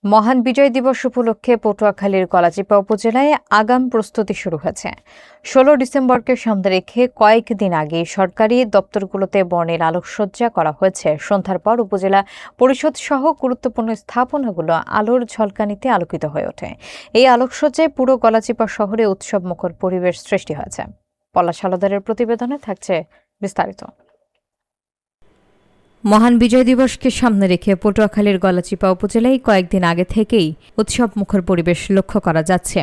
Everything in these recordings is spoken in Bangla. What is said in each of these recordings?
মহান বিজয় দিবস উপলক্ষে পটুয়াখালীর গলাচিপা উপজেলায় আগাম প্রস্তুতি শুরু হয়েছে। ১৬ ডিসেম্বরকে সামনে রেখে কয়েকদিন আগে সরকারি দপ্তরগুলোতে বর্ণিল আলোকসজ্জা করা হয়েছে। সন্ধ্যার পর উপজেলা পরিষদ সহ গুরুত্বপূর্ণ স্থাপনাগুলো আলোর ঝলকানিতে আলোকিত হয়ে ওঠে। এই আলোকসজ্জায় পুরো গলাচিপা শহরে উৎসবমুখর পরিবেশ সৃষ্টি হয়েছে। পলাশ হালদারের প্রতিবেদনে থাকছে বিস্তারিত। মহান বিজয় দিবসকে সামনে রেখে পটুয়াখালীর গলাচিপা উপজেলায় কয়েকদিন আগে থেকেই উৎসবমুখর পরিবেশ লক্ষ্য করা যাচ্ছে।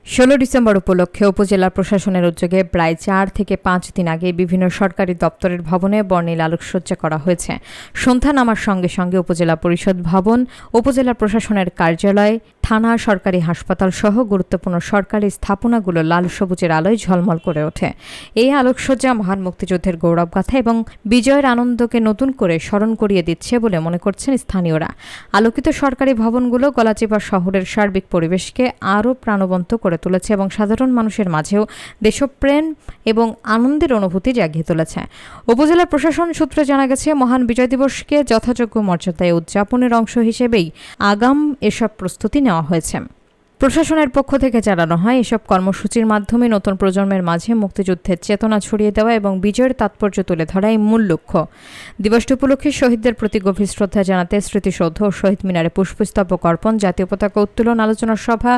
১৬ ডিসেম্বর উপলক্ষে উপজেলা প্রশাসনের উদ্যোগে প্রায় ৪ থেকে ৫ দিন আগে বিভিন্ন সরকারি দপ্তরের ভবনে বর্ণিল আলোকসজ্জা করা হয়েছে। সন্ধ্যা নামার সঙ্গে সঙ্গে উপজেলা পরিষদ ভবন, উপজেলা প্রশাসনের কার্যালয়, থানা, সরকারি হাসপাতাল সহ গুরুত্বপূর্ণ সরকারি স্থাপনাগুলো লাল সবুজের আলোয় ঝলমল করে ওঠে। এই আলোকসজ্জা মহান মুক্তিযুদ্ধের গৌরবগাথা এবং বিজয়ের আনন্দকে নতুন করে স্মরণ করিয়ে দিচ্ছে বলে মনে করছেন স্থানীয়রা। আলোকিত সরকারি ভবনগুলো গলাচিপা শহরের সার্বিক পরিবেশকে আরও প্রাণবন্ত করে তুলেছে এবং সাধারণ মানুষের মাঝেও দেশপ্রেম এবং আনন্দের অনুভূতি জাগিয়ে তুলেছে। উপজেলা প্রশাসন সূত্রে জানা গেছে, মহান বিজয় দিবসকে যথাযোগ্য মর্যাদায় উদযাপনের অংশ হিসেবেই আগাম এসব প্রস্তুতি নেওয়া হয়েছে। প্রশাসনের পক্ষ থেকে চালানো হয় এসব কর্মসূচির মাধ্যমে নতুন প্রজন্মের মাঝে মুক্তিযুদ্ধের চেতনা ছড়িয়ে দেওয়া এবং বিজয়ের তাৎপর্য তুলে ধরাই মূল লক্ষ্য। দিবসটি উপলক্ষে শহীদদের প্রতি গভীর শ্রদ্ধা জানাতে স্মৃতিসৌধ ও শহীদ মিনারে পুষ্পস্তবক অর্পণ, জাতীয় পতাকা উত্তোলন, আলোচনা সভা,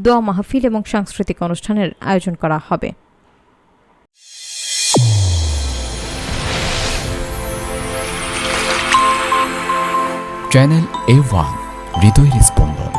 দোয়া মাহফিল এবং সাংস্কৃতিক অনুষ্ঠানের আয়োজন করা হবে। চ্যানেল A1 হৃদয়ের স্পন্দন।